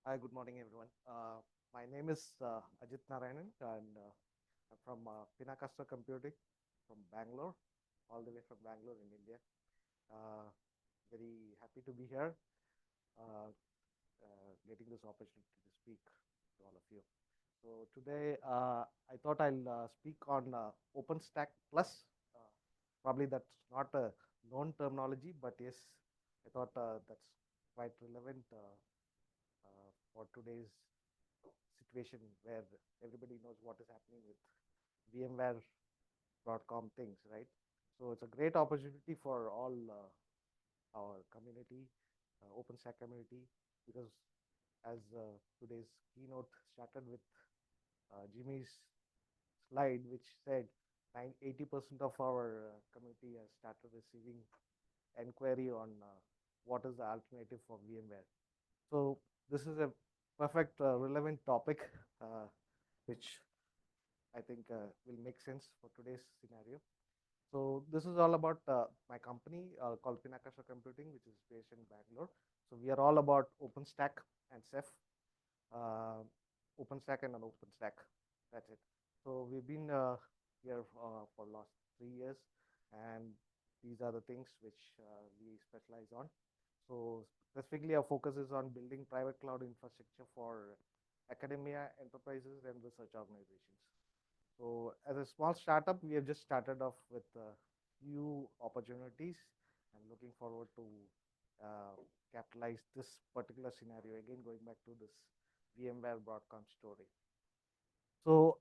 Hi, good morning, everyone. My name is Ajith Narayanan, and I'm from Pinakasta Computing from Bangalore, all the way from Bangalore in India. Uh, Very happy to be here, uh, getting this opportunity to speak to all of you. So today, I thought I'll speak on OpenStack Plus. Uh, Probably that's not a known terminology, but yes, I thought that's quite relevant for today's situation where everybody knows what is happening with VMware Broadcom things, right? So it's a great opportunity for all our community, OpenStack community, because as today's keynote started with Jimmy's slide, which said 80% of our community has started receiving inquiry on what is the alternative for VMware. So this is a perfect relevant topic, which I think will make sense for today's scenario. So this is all about my company called Pinakasha Computing, which is based in Bangalore. So we are all about OpenStack and Ceph, uh, OpenStack and an OpenStack. That's it. So we've been here for last 3 years, and these are the things which we specialize on. So specifically, our focus is on building private cloud infrastructure for academia, enterprises, and research organizations. So as a small startup, we have just started off with a few opportunities and looking forward to capitalize this particular scenario. Again, going back to this VMware Broadcom story. So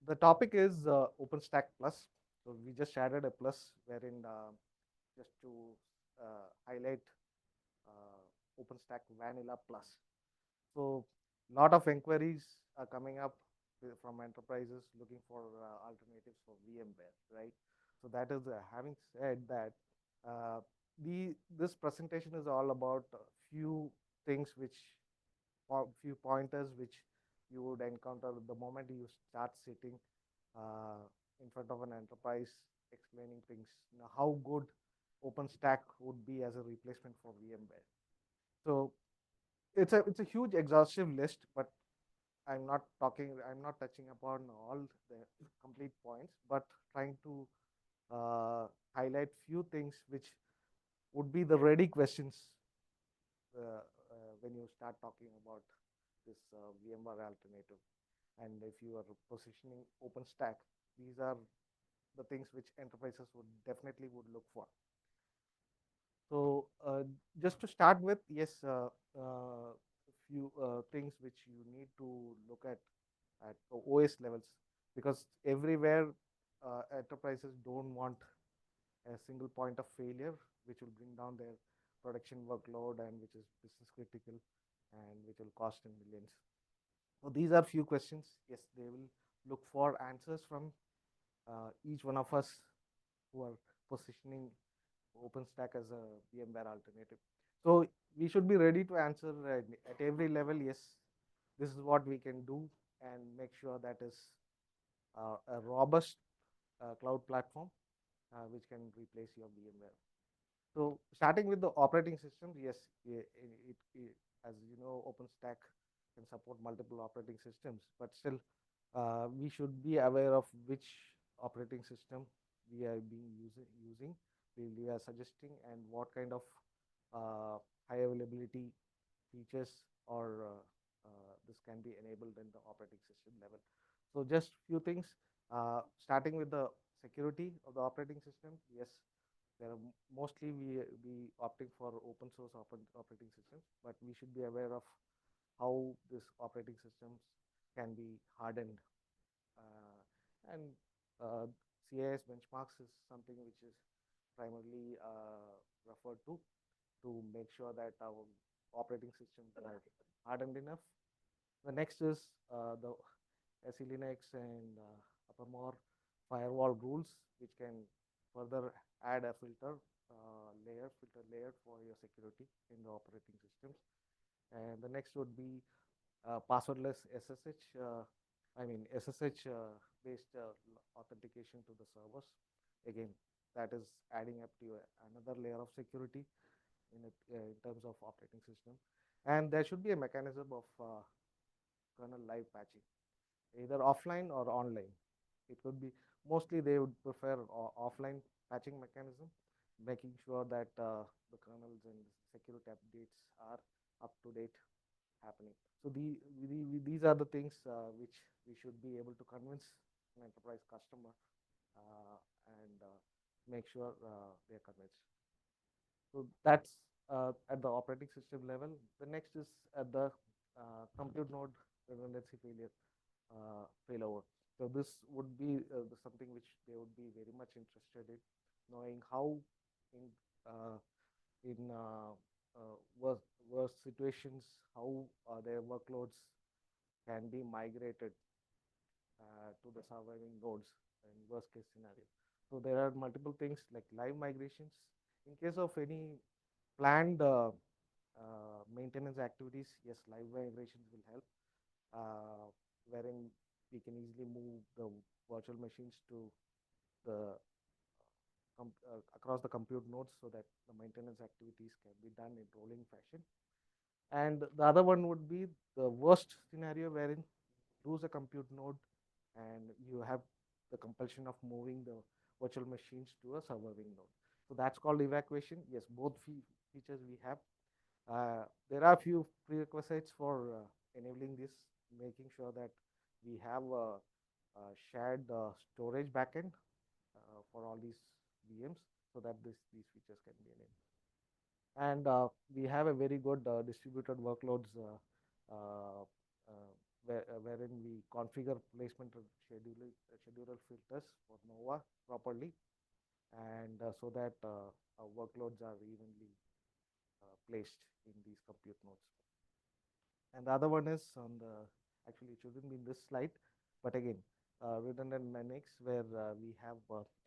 the topic is OpenStack Plus. So we just added a plus wherein just to highlight OpenStack Vanilla Plus. So a lot of inquiries are coming up from enterprises looking for alternatives for VMware, right? So that is having said that, uh, this presentation is all about a few things which few pointers which you would encounter the moment you start sitting uh, in front of an enterprise explaining things. How good OpenStack would be as a replacement for VMware. So it's a huge exhaustive list, but I'm not touching upon all the complete points, but trying to highlight few things which would be the ready questions when you start talking about this VMware alternative. And if you are positioning OpenStack, these are the things which enterprises would definitely would look for. So just to start with, yes, few things which you need to look at the OS levels, because everywhere enterprises don't want a single point of failure, which will bring down their production workload and which is business critical and which will cost in millions. So these are few questions. Yes, they will look for answers from each one of us who are positioning OpenStack as a VMware alternative. So we should be ready to answer at every level. Yes, this is what we can do and make sure that is a robust cloud platform which can replace your VMware. So starting with the operating systems, yes, as you know, OpenStack can support multiple operating systems, but still we should be aware of which operating system we are using, we are suggesting, and what kind of high availability features or this can be enabled in the operating system level. So just few things, starting with the security of the operating system. Yes, there are mostly we opting for open source operating systems, but we should be aware of how this operating systems can be hardened, and CIS benchmarks is something which is primarily referred to make sure that our operating systems are hardened enough. The next is the SE Linux and Uppermore firewall rules, which can further add a filter layer for your security in the operating systems. And the next would be passwordless SSH. SSH based authentication to the servers. Again, that is adding up to another layer of security. in terms of operating system, and there should be a mechanism of kernel live patching, either offline or online. It could be mostly they would prefer offline patching mechanism, making sure that the kernels and security updates are up to date happening. So these are the things which we should be able to convince an enterprise customer and make sure they are convinced. So that's at the operating system level. The next is at the compute node redundancy failover. So this would be something which they would be very much interested in, knowing how in uh, worse situations, how their workloads can be migrated to the surviving nodes in worst case scenario. So there are multiple things like live migrations. In case of any planned maintenance activities, yes, live migrations will help, wherein we can easily move the virtual machines to the across the compute nodes so that the maintenance activities can be done in rolling fashion. And the other one would be the worst scenario wherein you lose a compute node and you have the compulsion of moving the virtual machines to a surviving node. So that's called evacuation. Yes, both features we have. There are few prerequisites for enabling this, making sure that we have a shared storage backend for all these VMs so that these features can be enabled. And we have a very good distributed workloads wherein we configure placement of scheduler filters for Nova properly, and so that our workloads are evenly placed in these compute nodes. And the other one is on the, actually it shouldn't be in this slide, but again, redundant NX, where we have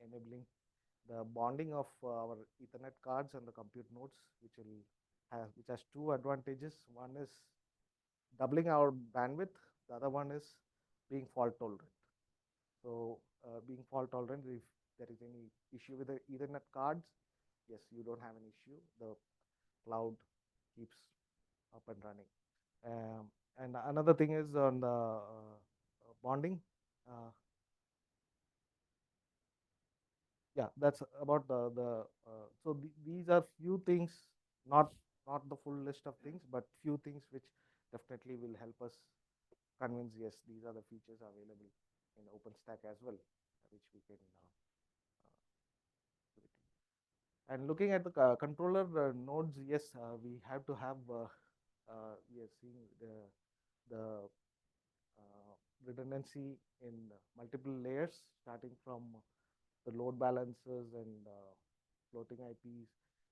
enabling the bonding of our Ethernet cards and the compute nodes, which has two advantages. One is doubling our bandwidth. The other one is being fault tolerant. So being fault tolerant, if there is any issue with the Ethernet cards, yes, you don't have an issue. The cloud keeps up and running. And another thing is on the bonding. Yeah, that's about so these are few things, not the full list of things, but few things which definitely will help us convince, yes, these are the features available in OpenStack as well, which we can and looking at the controller nodes, yes, we have to have we are seeing the redundancy in multiple layers, starting from the load balancers and floating IPs,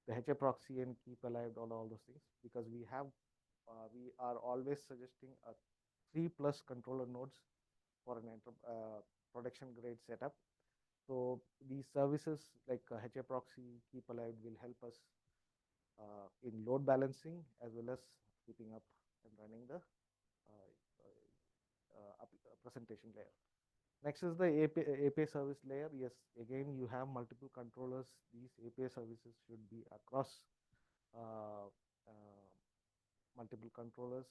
the HA proxy and keep alive, all those things, because we are always suggesting a 3+ controller nodes for an production grade setup. So these services like HA proxy, keep alive will help us in load balancing as well as keeping up and running the presentation layer. Next is the API service layer. Yes, again, you have multiple controllers. These API services should be across uh, multiple controllers.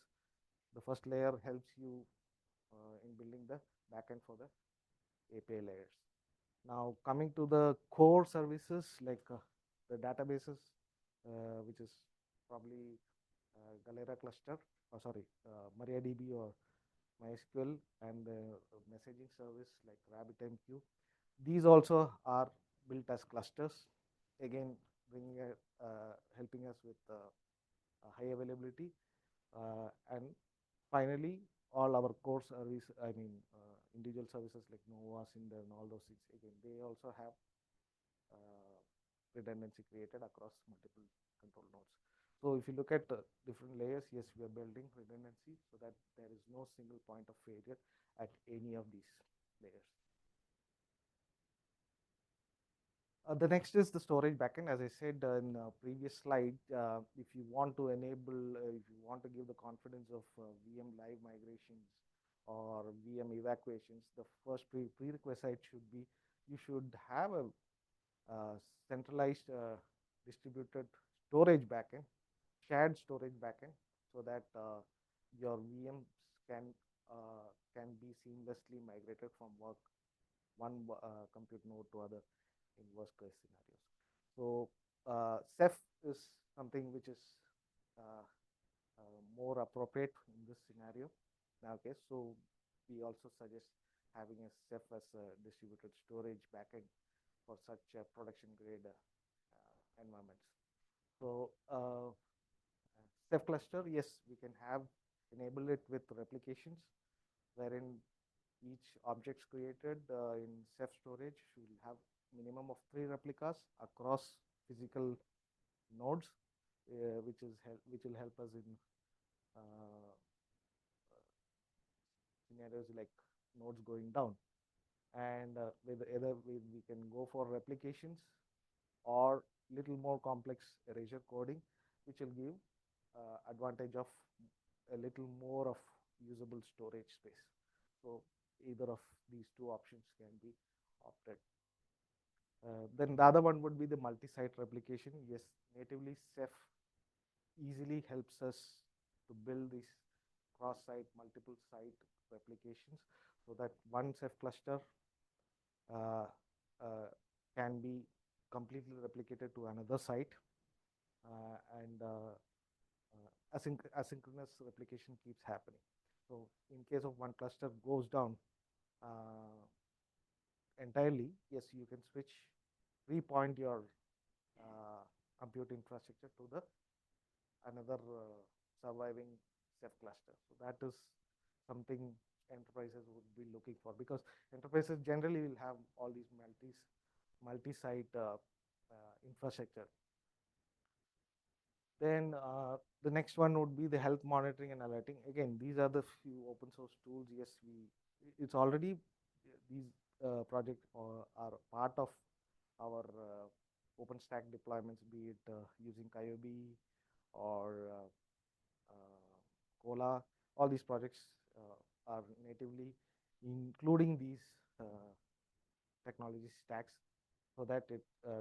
The first layer helps you in building the backend for the API layers. Now, coming to the core services like the databases, which is probably Galera cluster, or sorry, MariaDB or MySQL, and messaging service like RabbitMQ. These also are built as clusters, again bringing helping us with high availability. And finally, all our core service, individual services like Nova, Cinder, and all those things, again, they also have redundancy created across multiple control nodes. So if you look at different layers, yes, we are building redundancy so that there is no single point of failure at any of these layers. The next is the storage backend. As I said in previous slide, if you want to enable, if you want to give the confidence of VM live migrations or VM evacuations, the first prerequisite should be you should have a centralized distributed storage backend, shared storage backend, so that your VMs can be seamlessly migrated from one compute node to other in worst case scenarios. So Ceph is something which is uh, more appropriate in this scenario. Okay, so we also suggest having a Ceph as a distributed storage backend for such production grade environments. So Ceph cluster, yes, we can enable it with replications, wherein each objects created in Ceph storage will have minimum of 3 replicas across physical nodes, which will help us in scenarios like nodes going down. And with either we can go for replications or little more complex erasure coding, which will give advantage of a little more of usable storage space. So either of these two options can be opted. Then the other one would be the multi-site replication. Yes, natively Ceph easily helps us to build these cross-site, multiple site replications, so that one Ceph cluster uh, uh, can be completely replicated to another site, and asynchronous replication keeps happening. So in case of one cluster goes down entirely, yes, you can repoint your compute infrastructure to the another surviving Ceph cluster. So that is something enterprises would be looking for, because enterprises generally will have all these multi-site infrastructure. Then the next one would be the health monitoring and alerting. Again, these are the few open source tools. Yes, it's already, these projects are part of our OpenStack deployments, be it using Coyote or Cola. All these projects are natively including these technology stacks, so that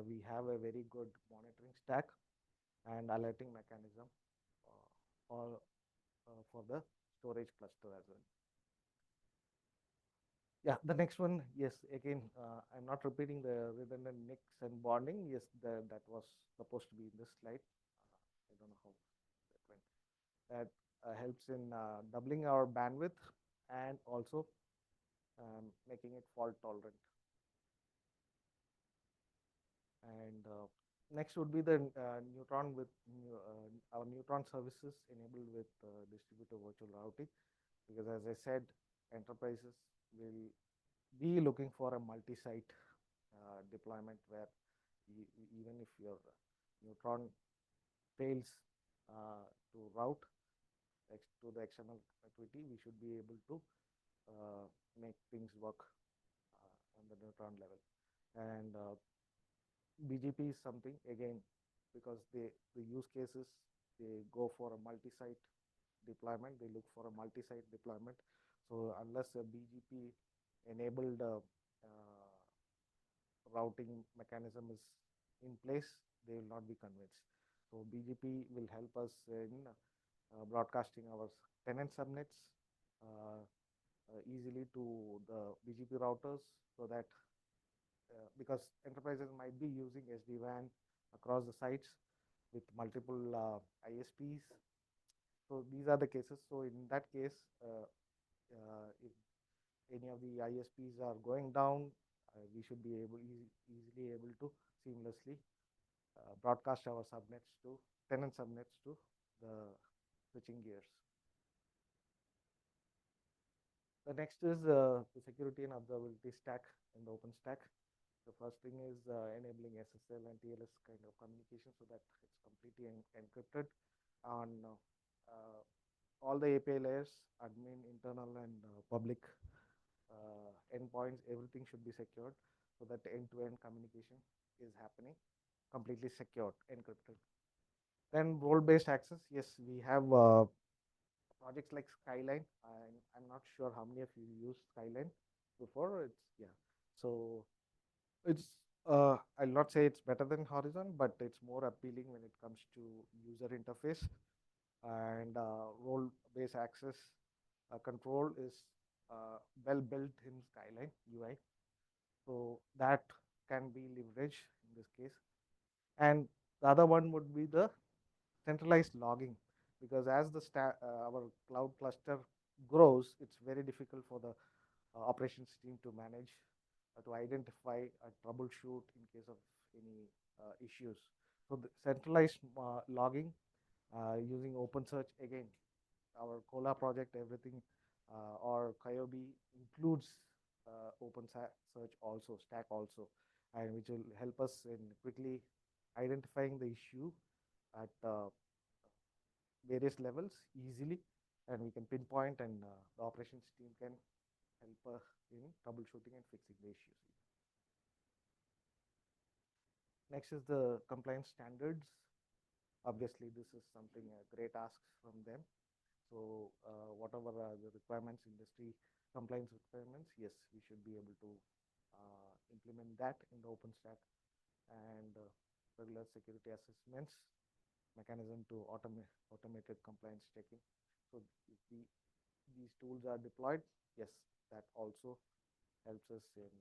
we have a very good monitoring stack and alerting mechanism for the storage cluster as well. Yeah, the next one, yes, again, I'm not repeating the redundant NICs and bonding. Yes, that was supposed to be in this slide. I don't know how that went. That helps in doubling our bandwidth and also making it fault tolerant. And next would be the Neutron with our Neutron services enabled with distributed virtual routing, because as I said, enterprises will be looking for a multi-site deployment, where even if your Neutron fails to route to the external connectivity, we should be able to make things work on the Neutron level. And BGP is something, again, because the use cases, they go for a multi-site deployment, they look for a multi-site deployment. So unless a BGP enabled routing mechanism is in place, they will not be convinced. So BGP will help us in broadcasting our tenant subnets easily to the BGP routers, so that because enterprises might be using SD-WAN across the sites with multiple ISPs. So these are the cases. So in that case, if any of the ISPs are going down, we should be easily able to seamlessly broadcast our tenant subnets to the switching gears. The next is the security and observability stack in the OpenStack. The first thing is enabling SSL and TLS kind of communication, so that it's completely encrypted on all the API layers, admin, internal, and public endpoints. Everything should be secured, so that end-to-end communication is happening completely secured, encrypted. Then role-based access. Yes, we have projects like Skyline. I'm not sure how many of you used Skyline before. So it's I'll not say it's better than Horizon, but it's more appealing when it comes to user interface and role-based access control is well built in Skyline UI. So that can be leveraged in this case. And the other one would be the centralized logging, because as our cloud cluster grows, it's very difficult for the operations team to manage, to identify, troubleshoot in case of any issues. So the centralized logging using OpenSearch, again, our Cola project, everything, or Coyote includes OpenSearch also, Stack also, and which will help us in quickly identifying the issue at various levels easily, and we can pinpoint, and the operations team can help us in troubleshooting and fixing the issues. Next is the compliance standards. Obviously, this is something a great ask from them. So whatever the requirements, industry compliance requirements, yes, we should be able to implement that in the OpenStack, and regular security assessments, mechanism to automated compliance checking. So if these tools are deployed, yes, that also helps us in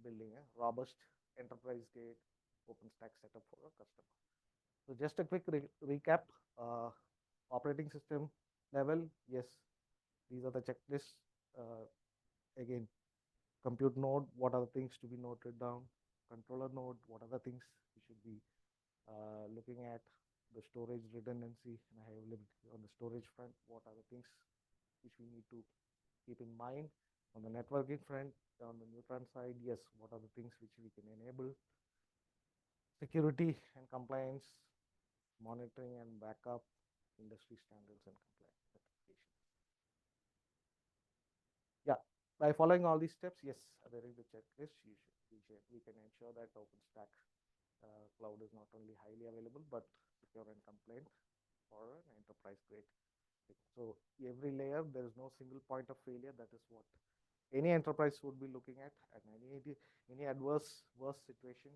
building a robust enterprise grade OpenStack setup for a customer. So just a quick recap. Operating system level, yes, these are the checklists. Again, compute node, what are the things to be noted down? Controller node, what are the things we should be looking at? The storage redundancy and availability on the storage front, what are the things which we need to keep in mind? On the networking front, on the Neutron side, yes, what are the things which we can enable? Security and compliance, monitoring and backup, industry standards and compliance certifications. Yeah, by following all these steps, yes, there is a checklist. We can ensure that OpenStack cloud is not only highly available but secure and compliant for an enterprise grade. So every layer, there is no single point of failure. That is what any enterprise would be looking at, and any worst situation,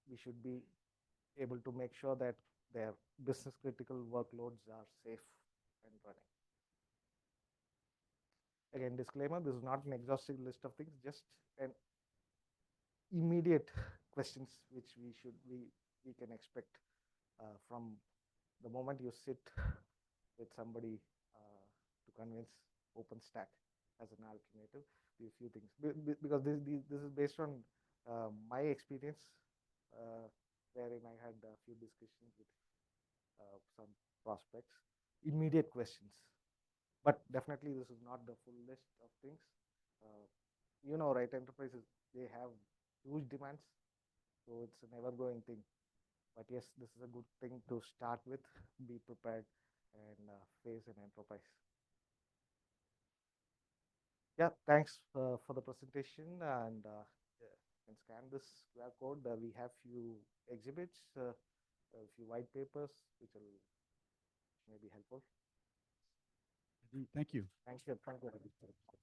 we should be able to make sure that their business critical workloads are safe and running. Again, disclaimer, this is not an exhaustive list of things, just an immediate questions which we can expect from the moment you sit with somebody to convince OpenStack as an alternative. A few things, because this is based on my experience, wherein I had a few discussions with some prospects. Immediate questions, but definitely this is not the full list of things. Right, enterprises, they have huge demands, so it's a never going thing. But yes, this is a good thing to start with. Be prepared and face an enterprise. Yeah, thanks for the presentation, and you can scan this QR code. We have few exhibits, a few white papers, which may be helpful. Thank you. Thank you.